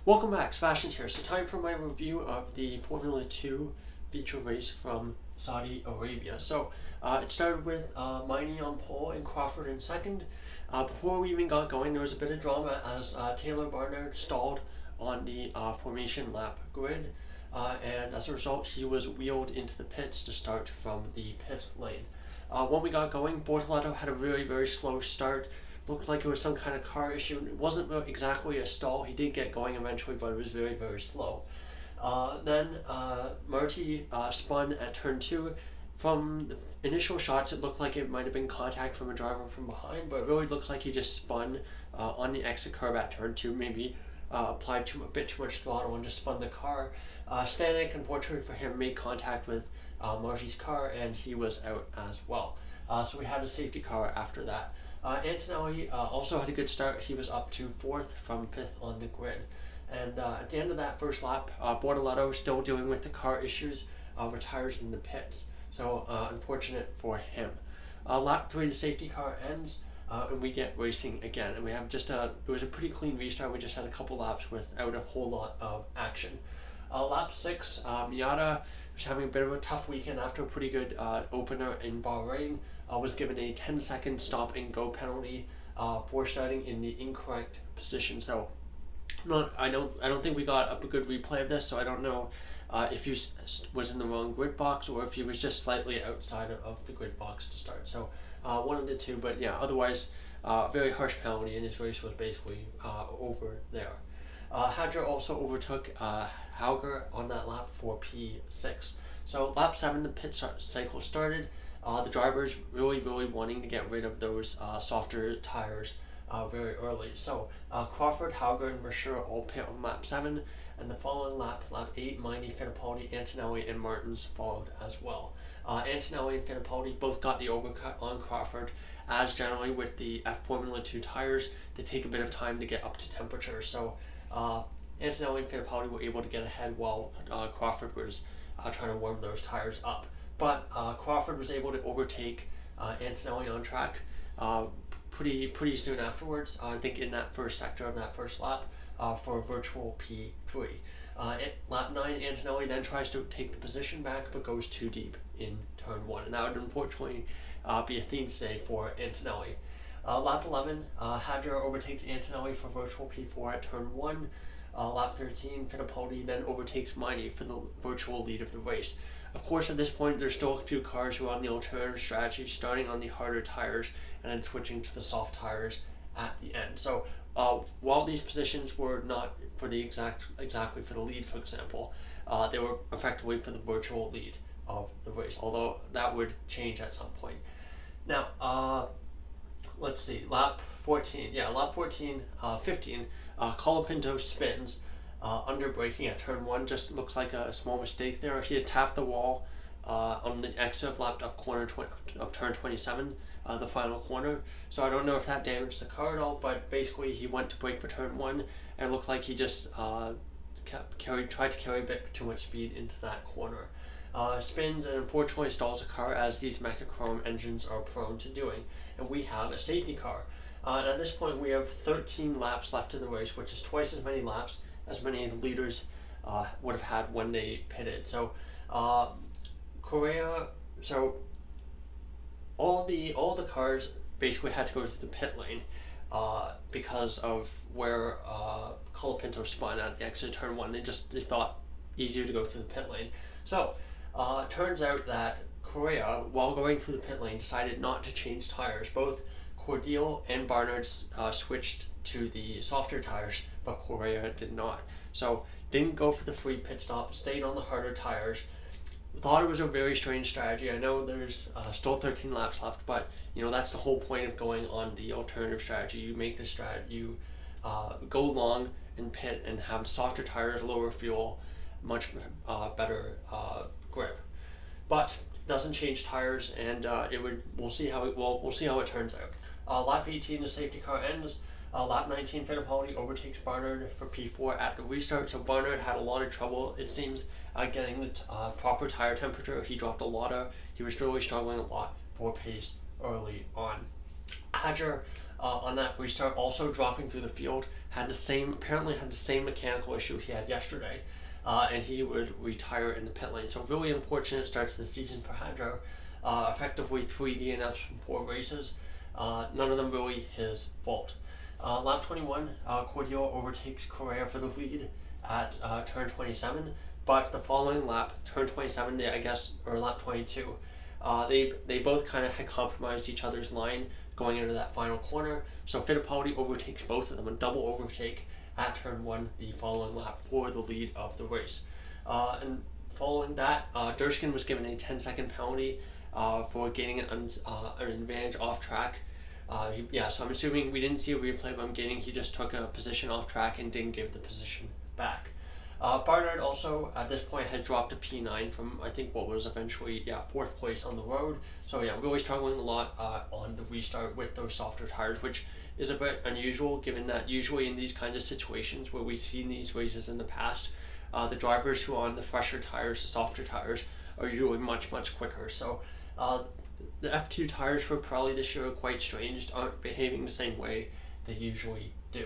Welcome back, Sebastian here. So time for my review of the Formula 2 feature race from Saudi Arabia. It started with Miney on pole and Crawford in second. Before we even got going, there was a bit of drama as Taylor Barnard stalled on the formation lap grid. And as a result, he was wheeled into the pits to start from the pit lane. When we got going, Bortoleto had a very slow start. Looked like it was some kind of car issue. It wasn't exactly a stall. He did get going eventually, but it was very slow. Then Marty spun at turn 2. From the initial shots, it looked like it might have been contact from a driver from behind, but it really looked like he just spun on the exit curve at turn 2, maybe applied a bit too much throttle and just spun the car. Stanek, unfortunately for him, made contact with Marty's car, and he was out as well. So we had a safety car after that. Antonelli also had a good start. He was up to 4th from 5th on the grid. And at the end of that first lap, Bortoleto still dealing with the car issues, retires in the pits. So unfortunate for him. Lap 3, the safety car ends, and we get racing again. And we have it was a pretty clean restart. We just had a couple laps without a whole lot of action. Lap 6, Miata was having a bit of a tough weekend after a pretty good opener in Bahrain. Was given a 10-second stop and go penalty for starting in the incorrect position. So I don't think we got a good replay of this, so I don't know if he was in the wrong grid box or if he was just slightly outside of the grid box to start. So one of the two, but yeah, otherwise very harsh penalty, and his race was basically over there. Hadjar also overtook Hauger on that lap for P6. So lap 7, the pit cycle started. The drivers really wanting to get rid of those softer tires very early. So Crawford, Hauger, and Mercer all pit on lap 7, and the following lap 8, Miney, Fittipaldi, Antonelli, and Martins followed as well. Antonelli and Fittipaldi both got the overcut on Crawford, as generally with the Formula 2 tires, they take a bit of time to get up to temperature. So Antonelli and Fittipaldi were able to get ahead while Crawford was trying to warm those tires up. But Crawford was able to overtake Antonelli on track pretty soon afterwards. I think in that first sector of that first lap for a virtual P3. Lap 9, Antonelli then tries to take the position back but goes too deep in turn 1, and that would unfortunately be a theme today for Antonelli. Lap 11, Hadjar overtakes Antonelli for virtual P4 at turn 1. Lap 13, Fittipaldi then overtakes Miney for the virtual lead of the race. Of course, at this point, there's still a few cars who are on the alternative strategy, starting on the harder tires and then switching to the soft tires at the end. So while these positions were not for the exactly for the lead, for example, they were effectively for the virtual lead of the race, although that would change at some point. Now, let's see, lap 14, 15, Colapinto spins under braking at turn 1. Just looks like a small mistake there. He had tapped the wall on the exit of lap of turn 27, the final corner. So I don't know if that damaged the car at all, but basically he went to brake for turn 1 and it looked like he just tried to carry a bit too much speed into that corner. Spins and unfortunately stalls a car, as these Mechachrome engines are prone to doing, and we have a safety car. And at this point we have 13 laps left in the race, which is twice as many laps as many of the leaders would have had when they pitted. So Correa, so all the cars basically had to go to the pit lane because of where Colapinto spun at the exit of turn 1. They thought easier to go through the pit lane. So turns out that Correa, while going through the pit lane, decided not to change tires. Both Cordial and Barnard switched to the softer tires, but Correa did not. So didn't go for the free pit stop, stayed on the harder tires. Thought it was a very strange strategy. I know there's still 13 laps left, but that's the whole point of going on the alternative strategy. You make the you go long and pit and have softer tires, lower fuel, much better grip. But doesn't change tires, and we'll see how it turns out. Lap 18, the safety car ends. Lap 19, Fittipaldi overtakes Barnard for P4 at the restart. So Barnard had a lot of trouble, it seems, getting the proper tire temperature. He was really struggling a lot for pace early on. Hadjar on that restart, also dropping through the field, apparently had the same mechanical issue he had yesterday, and he would retire in the pit lane. So really unfortunate start to the season for Hadjar. Effectively 3 DNFs from 4 races. None of them really his fault. Lap 21, Cordial overtakes Correa for the lead at turn 27, but the following lap, turn 27, or lap 22, they both kind of had compromised each other's line going into that final corner. So Fittipaldi overtakes both of them, a double overtake at turn 1 the following lap for the lead of the race. And following that, Durskin was given a 10-second penalty for gaining an advantage off track. So I'm assuming we didn't see a replay, but I'm getting he just took a position off track and didn't give the position back. Barnard also at this point had dropped to P9 from I think what was eventually 4th place on the road. So really struggling a lot on the restart with those softer tires, which is a bit unusual given that usually in these kinds of situations where we've seen these races in the past, the drivers who are on the fresher tires, the softer tires, are usually much quicker. So the F2 tires for Pirelli this year are quite strange, aren't behaving the same way they usually do.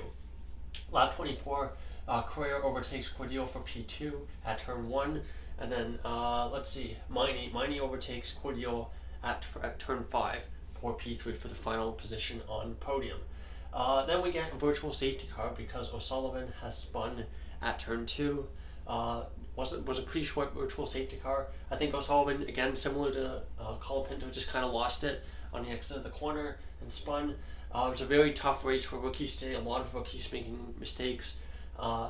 Lap 24, Correa overtakes Cordial for P2 at turn 1, and then Maini overtakes Cordial at turn 5 for P3 for the final position on the podium. Then we get a virtual safety car because O'Sullivan has spun at turn 2. Was a pretty short virtual safety car. I think O'Sullivan, again, similar to Colapinto, just kind of lost it on the exit of the corner and spun. It was a very tough race for rookies today, a lot of rookies making mistakes, a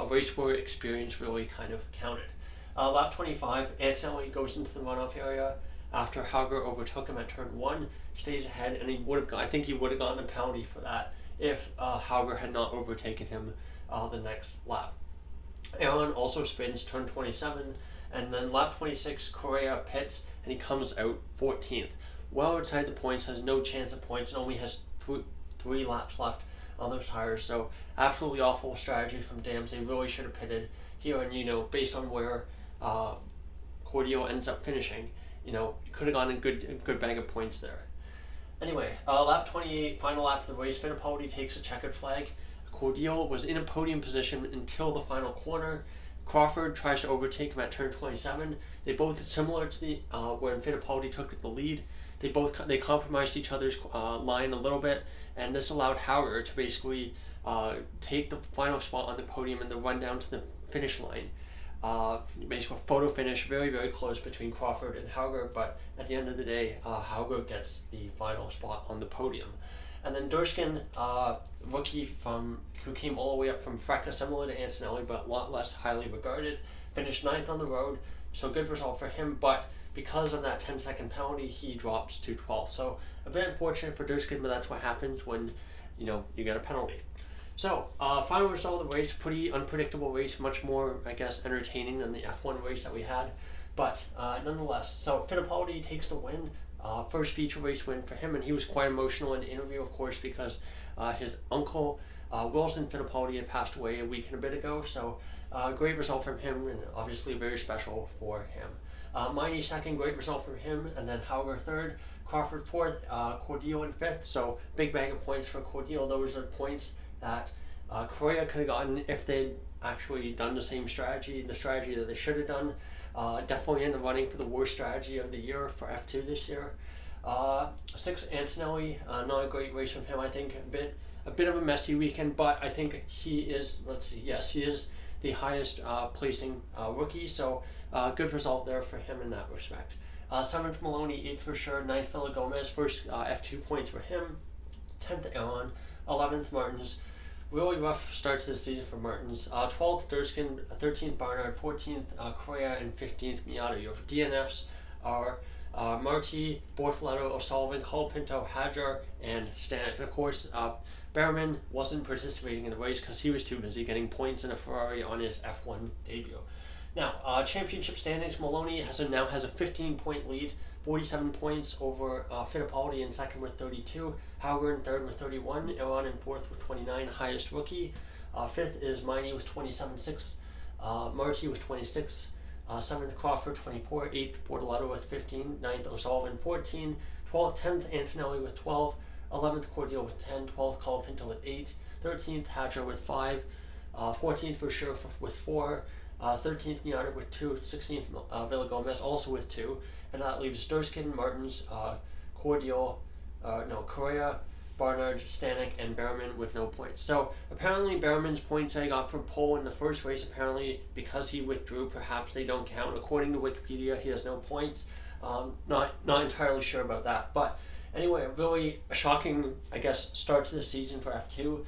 race where experience really kind of counted. Lap 25, Antonelli goes into the runoff area after Hauger overtook him at turn 1, stays ahead, and I think he would have gotten a penalty for that if Hauger had not overtaken him the next lap. Aaron also spins turn 27, and then lap 26, Correa pits, and he comes out 14th. Well outside the points, has no chance of points, and only has 3 laps left on those tires. So absolutely awful strategy from Dams. They really should have pitted here, and based on where Cordial ends up finishing, you could have gotten a good bag of points there. Anyway, lap 28, final lap of the race, Fittipaldi takes a checkered flag. Cordial was in a podium position until the final corner. Crawford tries to overtake him at turn 27. They both, similar to the when Fittipaldi took the lead, they compromised each other's line a little bit, and this allowed Hauger to basically take the final spot on the podium and then run down to the finish line. Basically a photo finish, very close between Crawford and Hauger, but at the end of the day, Hauger gets the final spot on the podium. And then Durskin, rookie who came all the way up from Freca, similar to Antonelli, but a lot less highly regarded, finished 9th on the road, so good result for him, but because of that 10-second penalty, he drops to 12th. So a bit unfortunate for Durskin, but that's what happens when you get a penalty. So final result of the race, pretty unpredictable race, much more, I guess, entertaining than the F1 race that we had, but nonetheless. So Fittipaldi takes the win. First feature race win for him, and he was quite emotional in the interview, of course, because his uncle Wilson Fittipaldi had passed away a week and a bit ago, so great result from him, and obviously very special for him. Maini second, great result from him, and then Hauger third, Crawford fourth, Cordial in fifth, so big bag of points for Cordial. Those are points that Correa could have gotten if they'd actually done the same strategy, the strategy that they should have done. Definitely in the running for the worst strategy of the year for F2 this year. 6, Antonelli, not a great race from him. I think a bit of a messy weekend, but I think he is, he is the highest placing rookie, so good result there for him in that respect. 7th Maloney, 8th for sure, 9th Villagomez, first F2 points for him, 10th Aaron, 11th Martins. Really rough start to the season for Martins. 12th Durskin, 13th Barnard, 14th Correa, and 15th Miata. Your DNFs are Marti, Bortoletto, O'Sullivan, Colapinto, Hadjar, and Stanek. And of course, Behrman wasn't participating in the race because he was too busy getting points in a Ferrari on his F1 debut. Now, championship standings, Maloney now has a 15-point lead, 47 points over Fittipaldi in second with 32, Hauger in third with 31, Aaron in fourth with 29, highest rookie. Fifth is Maini with 27.6, Marti with 26, 7th Crawford 24, 8th Bortoletto with 15, 9th O'Sullivan 14, 12th, 10th Antonelli with 12, 11th Cordial with 10, 12th Colapinto with 8, 13th Hatcher with 5, 14th for sure with 4, 13th Neander with 2, 16th Villagomez also with 2, and that leaves Durskin, Martins, Correa, Barnard, Stanek, and Behrman with no points. So apparently Behrman's points I got from Pole in the first race, apparently because he withdrew, perhaps they don't count. According to Wikipedia, he has no points. Not entirely sure about that. But anyway, a really shocking, I guess, start to the season for F2.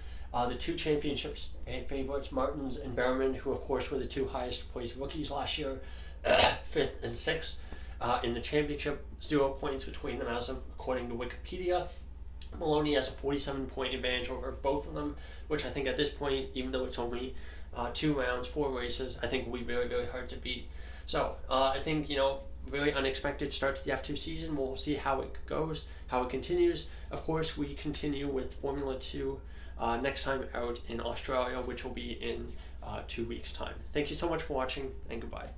The two championships favorites, Martins and Behrman, who of course were the two highest placed rookies last year, 5th and 6th. In the championship, 0 points between them as of according to Wikipedia. Maloney has a 47-point advantage over both of them, which I think at this point, even though it's only 2 rounds, 4 races, I think will be very, very hard to beat. So I think, really unexpected start to the F2 season. We'll see how it goes, how it continues. Of course, we continue with Formula 2 next time out in Australia, which will be in 2 weeks' time. Thank you so much for watching, and goodbye.